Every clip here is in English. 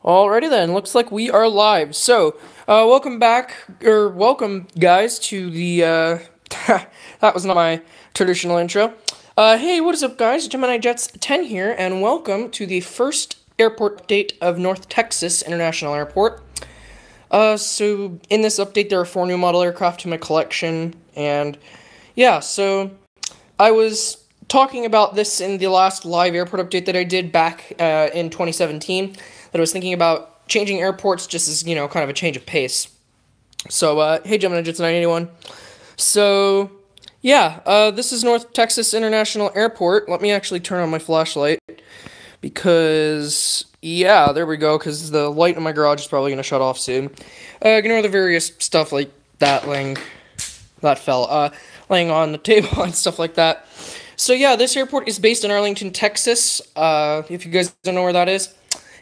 Alrighty then, looks like we are live. So, welcome back, or welcome, guys, to the, that was not my traditional intro. Hey, what is up, guys? Gemini Jets 10 here, and welcome to the first airport update of North Texas International Airport. So, in this update, there are 4 new model aircraft to my collection, and, yeah, so, I was talking about this in the last live airport update that I did back, in 2017, that I was thinking about changing airports just as, kind of a change of pace. So, hey, Gemini Jets 981. So, yeah, this is North Texas International Airport. Let me actually turn on my flashlight, because, yeah, there we go, because the light in my garage is probably going to shut off soon. Ignore the various stuff like that laying on the table and stuff like that. So, yeah, this airport is based in Arlington, Texas, if you guys don't know where that is.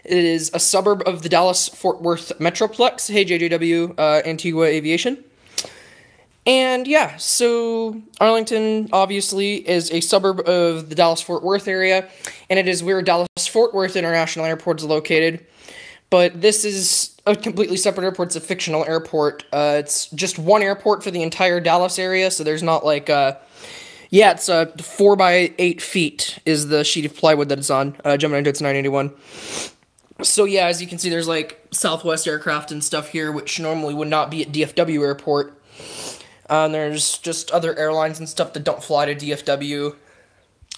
It is a suburb of the Dallas-Fort Worth Metroplex. Hey, JJW, Antigua Aviation. And yeah, so Arlington, obviously, is a suburb of the Dallas-Fort Worth area, and it is where Dallas-Fort Worth International Airport is located. But this is a completely separate airport. It's a fictional airport. It's just one airport for the entire Dallas area, so there's not like... Yeah, it's 4 by 8 feet is the sheet of plywood that it's on. Gemini Jets 981. So yeah, as you can see, there's like Southwest aircraft and stuff here, which normally would not be at DFW Airport. And there's just other airlines and stuff that don't fly to DFW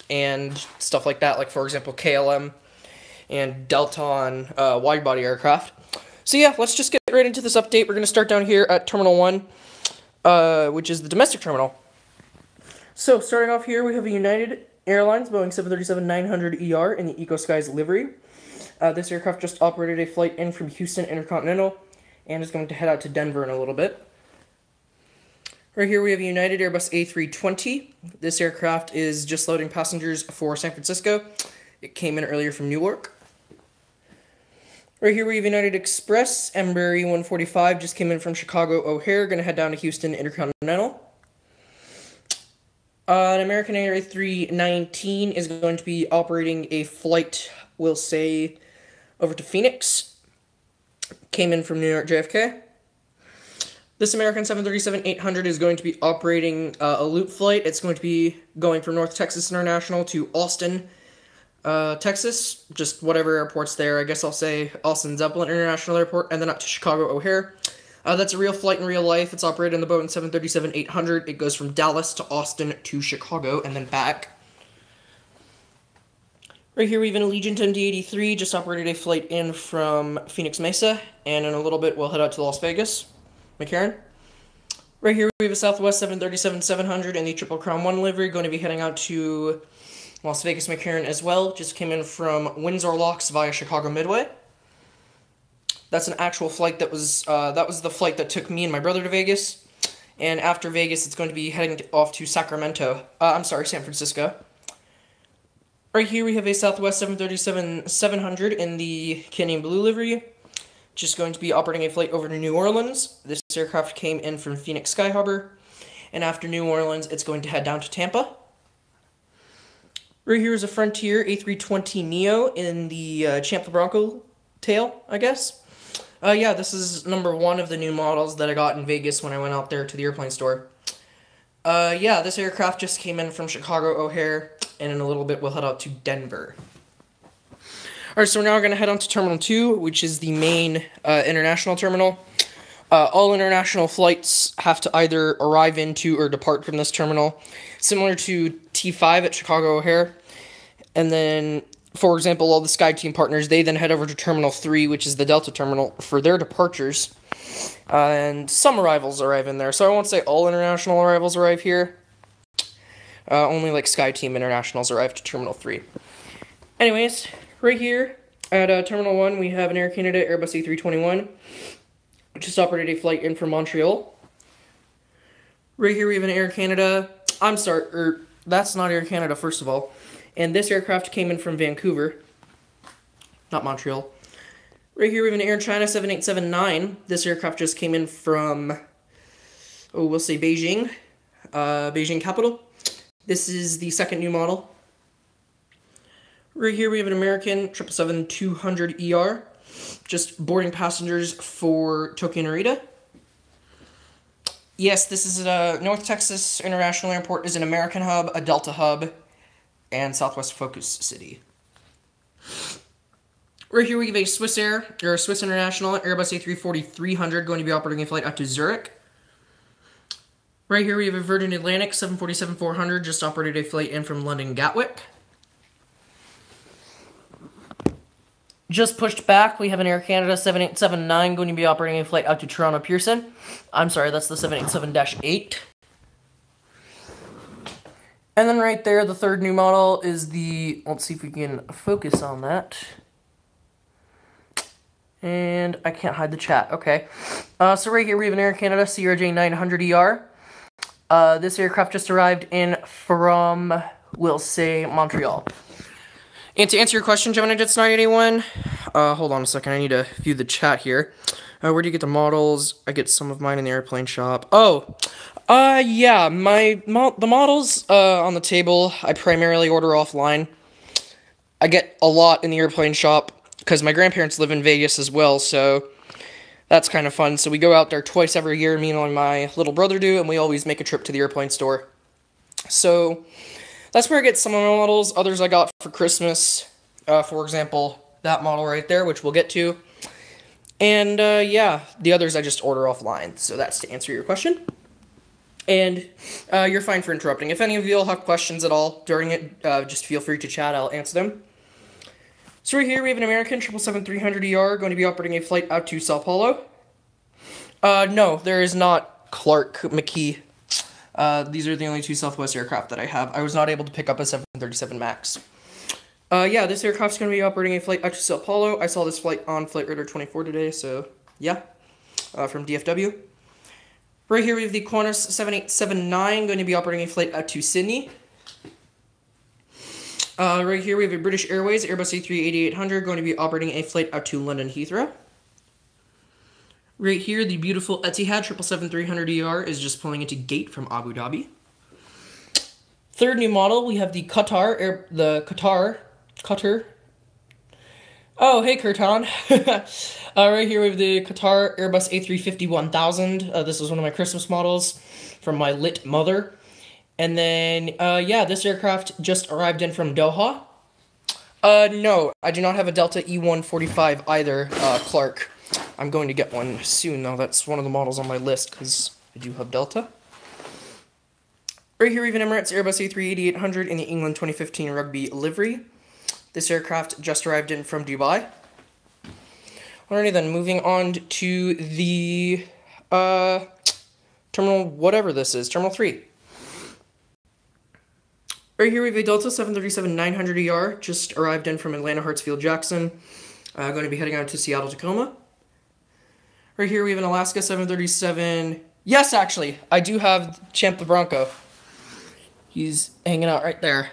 and stuff like that, like for example KLM and Delta wide-body aircraft. So yeah, let's just get right into this update. We're going to start down here at Terminal 1, which is the domestic terminal. So starting off here, we have a United Airlines Boeing 737-900ER in the EcoSkies livery. This aircraft just operated a flight in from Houston Intercontinental and is going to head out to Denver in a little bit. Right here we have a United Airbus A320. This aircraft is just loading passengers for San Francisco. It came in earlier from Newark. Right here we have United Express Embraer E145, just came in from Chicago O'Hare, going to head down to Houston Intercontinental. An American Air A319 is going to be operating a flight, we'll say, over to Phoenix. Came in from New York JFK. This American 737-800 is going to be operating a loop flight. It's going to be going from North Texas International to Austin, Texas. Just whatever airport's there. I guess I'll say Austin Zeppelin International Airport, and then up to Chicago O'Hare. That's a real flight in real life. It's operated on the Boeing 737-800. It goes from Dallas to Austin to Chicago and then back. Right here we have an Allegiant MD-83, just operated a flight in from Phoenix Mesa, and in a little bit we'll head out to Las Vegas, McCarran. Right here we have a Southwest 737-700 in the Triple Crown 1 livery, going to be heading out to Las Vegas, McCarran as well. Just came in from Windsor Locks via Chicago Midway. That's an actual flight that was the flight that took me and my brother to Vegas. And after Vegas, it's going to be heading off to San Francisco. Right here we have a Southwest 737-700 in the Canadian Blue livery. Just going to be operating a flight over to New Orleans. This aircraft came in from Phoenix Sky Harbor. And after New Orleans, it's going to head down to Tampa. Right here is a Frontier A320neo in the Champ the Bronco tail, I guess. Yeah, this is number 1 of the new models that I got in Vegas when I went out there to the airplane store. Yeah, this aircraft just came in from Chicago O'Hare, and in a little bit we'll head out to Denver. Alright, so we're now going to head on to Terminal 2, which is the main international terminal. All international flights have to either arrive into or depart from this terminal, similar to T5 at Chicago O'Hare. And then, for example, all the SkyTeam partners, they then head over to Terminal 3, which is the Delta terminal, for their departures. And some arrivals arrive in there. So I won't say all international arrivals arrive here. Only like SkyTeam internationals arrive to Terminal 3. Anyways, right here at Terminal 1, we have an Air Canada Airbus A321, which just operated a flight in from Montreal. Right here we have an Air Canada, that's not Air Canada, first of all. And this aircraft came in from Vancouver, not Montreal. Right here we have an Air China 7879. This aircraft just came in from, we'll say Beijing, Beijing capital. This is the second new model. Right here we have an American 777-200ER. just boarding passengers for Tokyo Narita. Yes, this is North Texas International Airport is an American hub, a Delta hub, and Southwest Focus City. Right here we have a Swiss Air, or Swiss International Airbus A340-300 going to be operating a flight out to Zurich. Right here we have a Virgin Atlantic 747-400 just operated a flight in from London Gatwick. Just pushed back, we have an Air Canada 7879 going to be operating a flight out to Toronto Pearson. I'm sorry, that's the 787-8. And then right there, the third new model is the, let's see if we can focus on that. And I can't hide the chat, okay. So right here we have an Air Canada CRJ-900ER. This aircraft just arrived in from, we'll say, Montreal. And to answer your question, Gemini Jets 981, hold on a second, I need to view the chat here. Where do you get the models? I get some of mine in the airplane shop. Oh, yeah, the models on the table, I primarily order offline. I get a lot in the airplane shop, because my grandparents live in Vegas as well, so that's kind of fun. So we go out there twice every year, me and my little brother do, and we always make a trip to the airplane store. So that's where I get some of my models. Others I got for Christmas, for example, that model right there, which we'll get to. And, yeah, the others I just order offline. So that's to answer your question. And you're fine for interrupting. If any of you all have questions at all during it, just feel free to chat. I'll answer them. So right here we have an American 777-300ER going to be operating a flight out to Sao Paulo. No, there is not Clark McKee. These are the only two Southwest aircraft that I have. I was not able to pick up a 737 MAX. Yeah, this aircraft's going to be operating a flight out to Sao Paulo. I saw this flight on Flight Radar 24 today, so yeah, from DFW. Right here we have the Qantas 7879 going to be operating a flight out to Sydney. Right here we have a British Airways Airbus A380-800 going to be operating a flight out to London Heathrow. Right here, the beautiful Etihad 777-300ER is just pulling into gate from Abu Dhabi. Third new model, we have the Qatar. Oh, hey, Kurtan. Right here we have the Qatar Airbus A350-1000. This is one of my Christmas models from my lit mother. And then, yeah, this aircraft just arrived in from Doha. No, I do not have a Delta E145 either, Clark. I'm going to get one soon, though. That's one of the models on my list, because I do have Delta. Right here we have an Emirates Airbus A380-800 in the England 2015 Rugby livery. This aircraft just arrived in from Dubai. Alrighty then, moving on to the, terminal, whatever this is, Terminal 3. Right here we have a Delta 737-900ER, just arrived in from Atlanta Hartsfield Jackson. Going to be heading out to Seattle Tacoma. Right here we have an Alaska 737. Yes, actually, I do have Champ the Bronco. He's hanging out right there.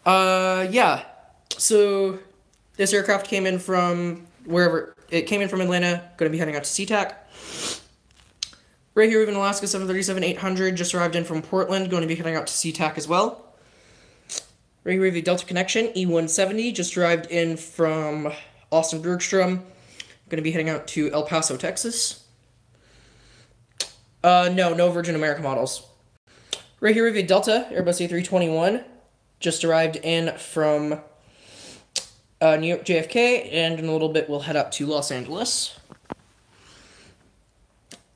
Yeah. So this aircraft came in from wherever. It came in from Atlanta, going to be heading out to SeaTac. Right here we have an Alaska 737-800, just arrived in from Portland, going to be heading out to SeaTac as well. Right here we have a Delta Connection E170, just arrived in from Austin Bergstrom, going to be heading out to El Paso, Texas. No Virgin America models. Right here we have a Delta Airbus A321, just arrived in from New York JFK, and in a little bit we'll head out to Los Angeles.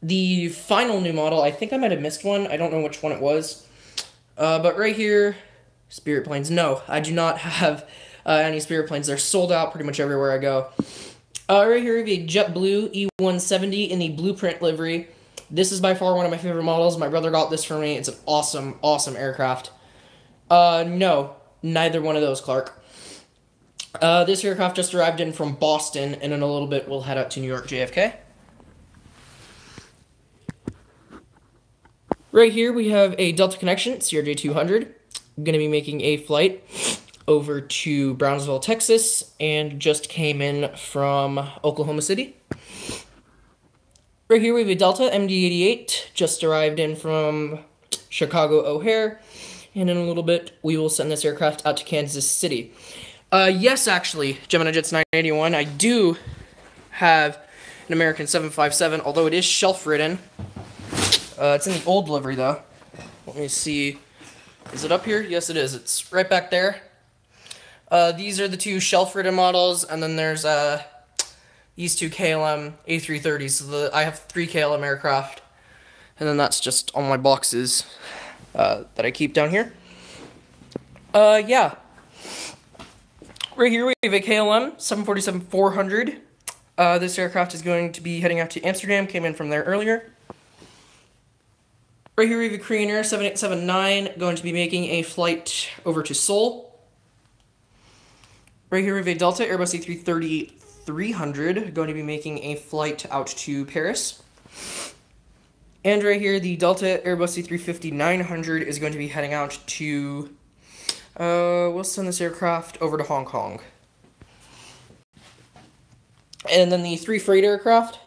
The final new model, I think I might have missed one. I don't know which one it was. But right here, Spirit planes. No, I do not have any Spirit planes. They're sold out pretty much everywhere I go. Right here we have a JetBlue E170 in the Blueprint livery. This is by far one of my favorite models. My brother got this for me. It's an awesome, awesome aircraft. No, neither one of those, Clark. This aircraft just arrived in from Boston, and in a little bit we'll head out to New York JFK. Right here we have a Delta Connection, CRJ-200. I'm going to be making a flight over to Brownsville, Texas, and just came in from Oklahoma City. Right here we have a Delta MD-88, just arrived in from Chicago O'Hare, and in a little bit we will send this aircraft out to Kansas City. Yes, actually, Gemini Jets 981. I do have an American 757, although it is shelf-ridden. It's in the old livery, though. Let me see. Is it up here? Yes, it is. It's right back there. These are the two shelf-ridden models, and then there's these two KLM A330s. So I have 3 KLM aircraft, and then that's just all my boxes that I keep down here. Yeah. Right here we have a KLM 747-400. This aircraft is going to be heading out to Amsterdam. Came in from there earlier. Right here we have a Korean Air 7879 going to be making a flight over to Seoul. Right here we have a Delta Airbus A330-300 going to be making a flight out to Paris. And right here the Delta Airbus A350-900 is going to be heading out to... we'll send this aircraft over to Hong Kong. And then the 3 freight aircraft.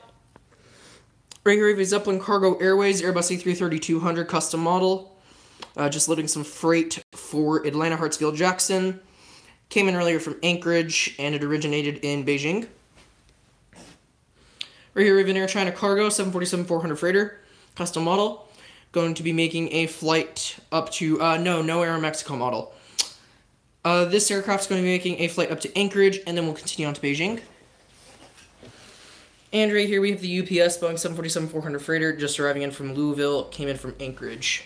Right here we have a Zeppelin Cargo Airways Airbus A330-200 custom model. Just loading some freight for Atlanta Hartsfield Jackson. Came in earlier from Anchorage, and it originated in Beijing. Right here we have an Air China Cargo 747-400 freighter, custom model. Going to be making a flight up to, no Aeromexico model. This aircraft's going to be making a flight up to Anchorage, and then we'll continue on to Beijing. And right here we have the UPS Boeing 747-400 freighter, just arriving in from Louisville, came in from Anchorage.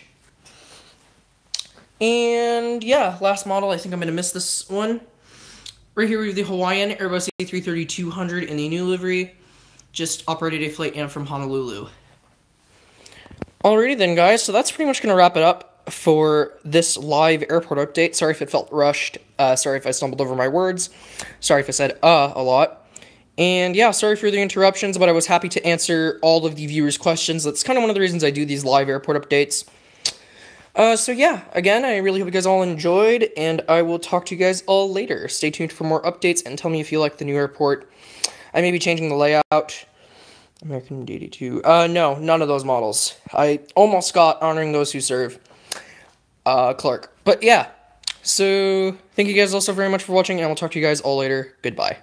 And yeah, last model, I think I'm going to miss this one. Right here we have the Hawaiian Airbus A330-200 in the new livery, just operated a flight in from Honolulu. Alrighty then, guys, so that's pretty much going to wrap it up for this live airport update. Sorry if it felt rushed. Sorry if I stumbled over my words. Sorry if I said a lot. And yeah, sorry for the interruptions, but I was happy to answer all of the viewers' questions. That's kind of one of the reasons I do these live airport updates. So yeah, again, I really hope you guys all enjoyed, and I will talk to you guys all later. Stay tuned for more updates, and tell me if you like the new airport. I may be changing the layout. American D82. No, none of those models. I almost got Honoring Those Who Serve. Clark. But yeah, so thank you guys all so very much for watching, and I will talk to you guys all later. Goodbye.